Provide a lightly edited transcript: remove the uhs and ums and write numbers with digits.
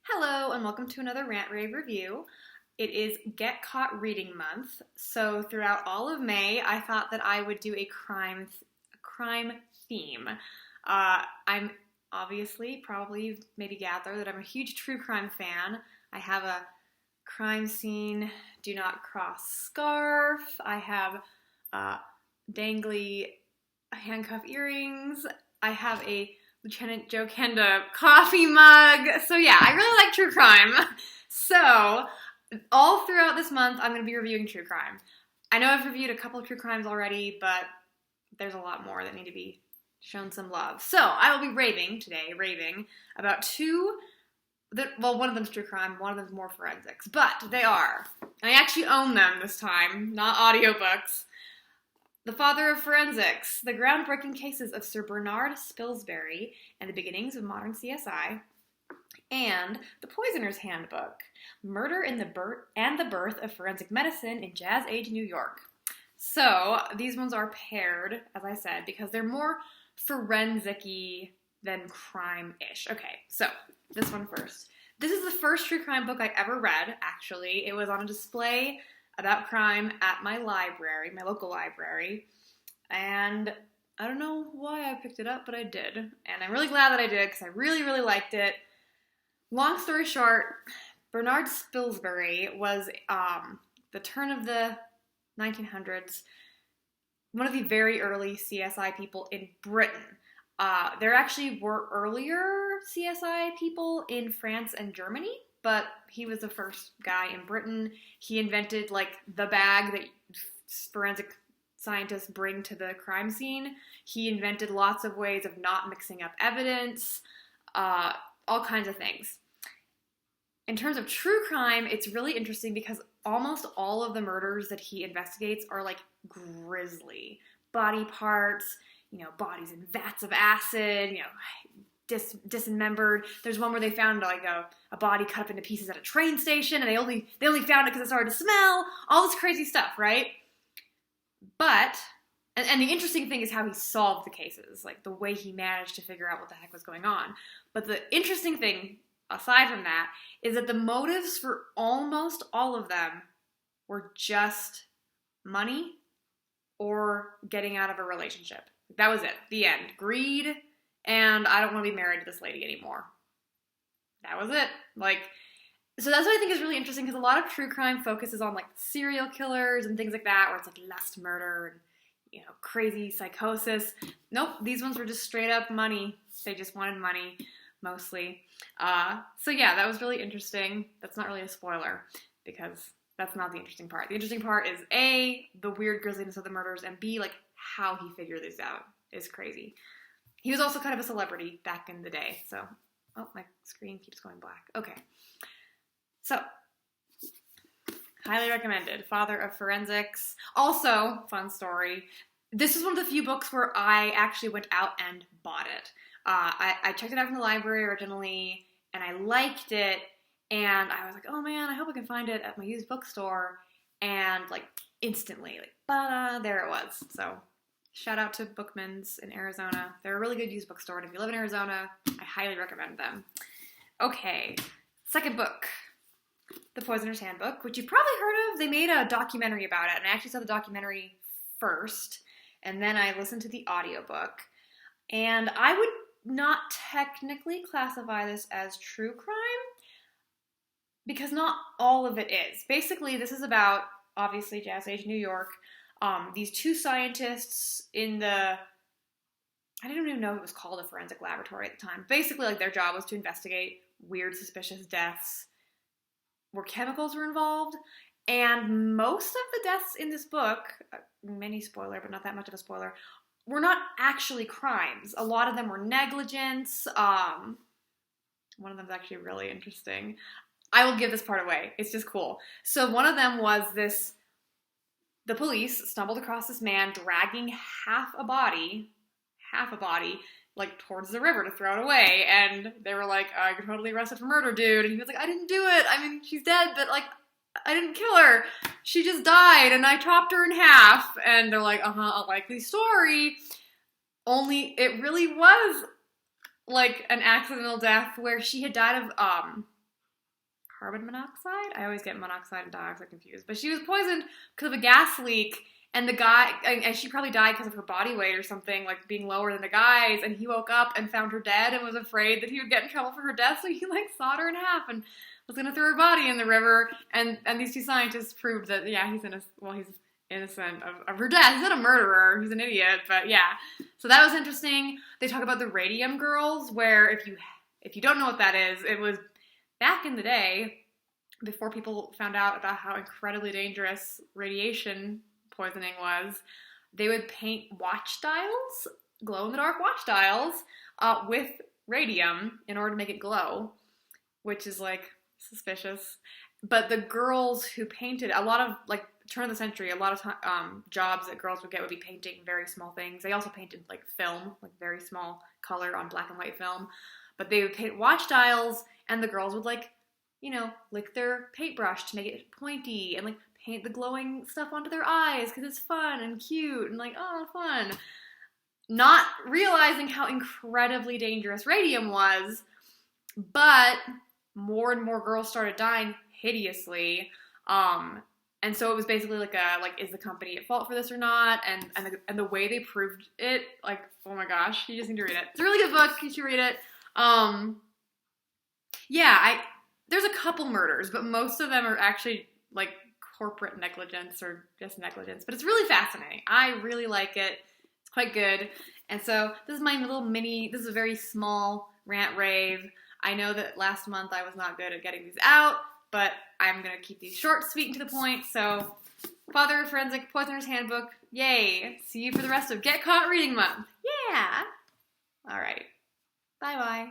Hello and welcome to another Rant Rave review. It is Get Caught Reading Month, so throughout all of May, I thought that I would do a crime theme. I'm obviously, probably, maybe gather that I'm a huge true crime fan. I have a crime scene do not cross scarf. I have dangly handcuff earrings. I have a Lieutenant Joe Kenda coffee mug. So yeah, I really like true crime. So all throughout this month, I'm going to be reviewing true crime. I know I've reviewed a couple of true crimes already, but there's a lot more that need to be shown some love. So I will be raving about one of them's true crime, one of them's more forensics, but they are. I actually own them this time, not audiobooks. The Father of Forensics, the groundbreaking cases of Sir Bernard Spilsbury and the beginnings of modern CSI, and The Poisoner's Handbook, Murder and the Birth of Forensic Medicine in Jazz Age New York. So these ones are paired, as I said, because they're more forensic-y than crime-ish. Okay, so this one first. This is the first true crime book I ever read, actually. It was on a display about crime at my library, my local library, and I don't know why I picked it up, but I did, and I'm really glad that I did because I really, really liked it. Long story short, Bernard Spilsbury was the turn of the 1900s, one of the very early CSI people in Britain. There actually were earlier CSI people in France and Germany, but he was the first guy in Britain. He invented, the bag that forensic scientists bring to the crime scene. He invented lots of ways of not mixing up evidence, all kinds of things. In terms of true crime, it's really interesting because almost all of the murders that he investigates are, grisly. Body parts, bodies in vats of acid, dismembered. There's one where they found a body cut up into pieces at a train station, and they only found it because it started to smell. All this crazy stuff, right? But and the interesting thing is how he solved the cases, the way he managed to figure out what the heck was going on. But the interesting thing, aside from that, is that the motives for almost all of them were just money or getting out of a relationship. That was it. The end. Greed. And I don't want to be married to this lady anymore. That was it. So that's what I think is really interesting, because a lot of true crime focuses on, serial killers and things like that, where it's, lust murder and, crazy psychosis. Nope, these ones were just straight up money. They just wanted money, mostly. So yeah, that was really interesting. That's not really a spoiler, because that's not the interesting part. The interesting part is, A, the weird grisliness of the murders, and B, how he figured this out is crazy. He was also kind of a celebrity back in the day, so... Oh, my screen keeps going black. Okay. So, highly recommended. Father of Forensics. Also, fun story, this is one of the few books where I actually went out and bought it. I checked it out from the library originally, and I liked it, and I was like, oh man, I hope I can find it at my used bookstore, and, instantly, there it was, so... Shout out to Bookman's in Arizona. They're a really good used bookstore, and if you live in Arizona, I highly recommend them. Okay, second book, The Poisoner's Handbook, which you've probably heard of. They made a documentary about it, and I actually saw the documentary first, and then I listened to the audiobook. And I would not technically classify this as true crime, because not all of it is. Basically, this is about, obviously, Jazz Age New York. These two scientists in I didn't even know it was called a forensic laboratory at the time. Basically, their job was to investigate weird, suspicious deaths where chemicals were involved. And most of the deaths in this book, mini spoiler, but not that much of a spoiler, were not actually crimes. A lot of them were negligence. One of them is actually really interesting. I will give this part away. It's just cool. So one of them was the police stumbled across this man dragging half a body, towards the river to throw it away. And they were like, I could totally arrested for murder, dude. And he was like, I didn't do it. I mean, she's dead, but, I didn't kill her. She just died, and I chopped her in half. And they're like, a likely story. Only it really was, an accidental death where she had died of, carbon monoxide. I always get monoxide and dioxide confused. But she was poisoned because of a gas leak, and the guy, and she probably died because of her body weight or something, like being lower than the guys, and he woke up and found her dead and was afraid that he would get in trouble for her death, so he like sawed her in half and was going to throw her body in the river, and these two scientists proved that, yeah, he's innocent of her death. He's not a murderer, he's an idiot, but yeah. So that was interesting. They talk about the radium girls, where if you don't know what that is, it was back in the day, before people found out about how incredibly dangerous radiation poisoning was, they would paint watch dials, glow-in-the-dark watch dials, with radium in order to make it glow, which is, like, suspicious. But the girls who painted, a lot of, like, turn of the century, a lot of jobs that girls would get would be painting very small things. They also painted, like, film, like, very small color on black and white film. But they would paint watch dials, and the girls would, like, you know, lick their paintbrush to make it pointy, and, like, paint the glowing stuff onto their eyes because it's fun and cute and, like, oh, fun. Not realizing how incredibly dangerous radium was, but more and more girls started dying hideously. And so it was basically like is the company at fault for this or not? And the way they proved it, like, oh my gosh, you just need to read it. It's a really good book. You should read it. Yeah, there's a couple murders, but most of them are actually, like, corporate negligence or just negligence. But it's really fascinating. I really like it. It's quite good. And so this is my little this is a very small rant rave. I know that last month I was not good at getting these out, but I'm going to keep these short, sweet, and to the point. So, Father of Forensic Poisoner's Handbook, yay. See you for the rest of Get Caught Reading Month. Yeah. All right. Bye-bye.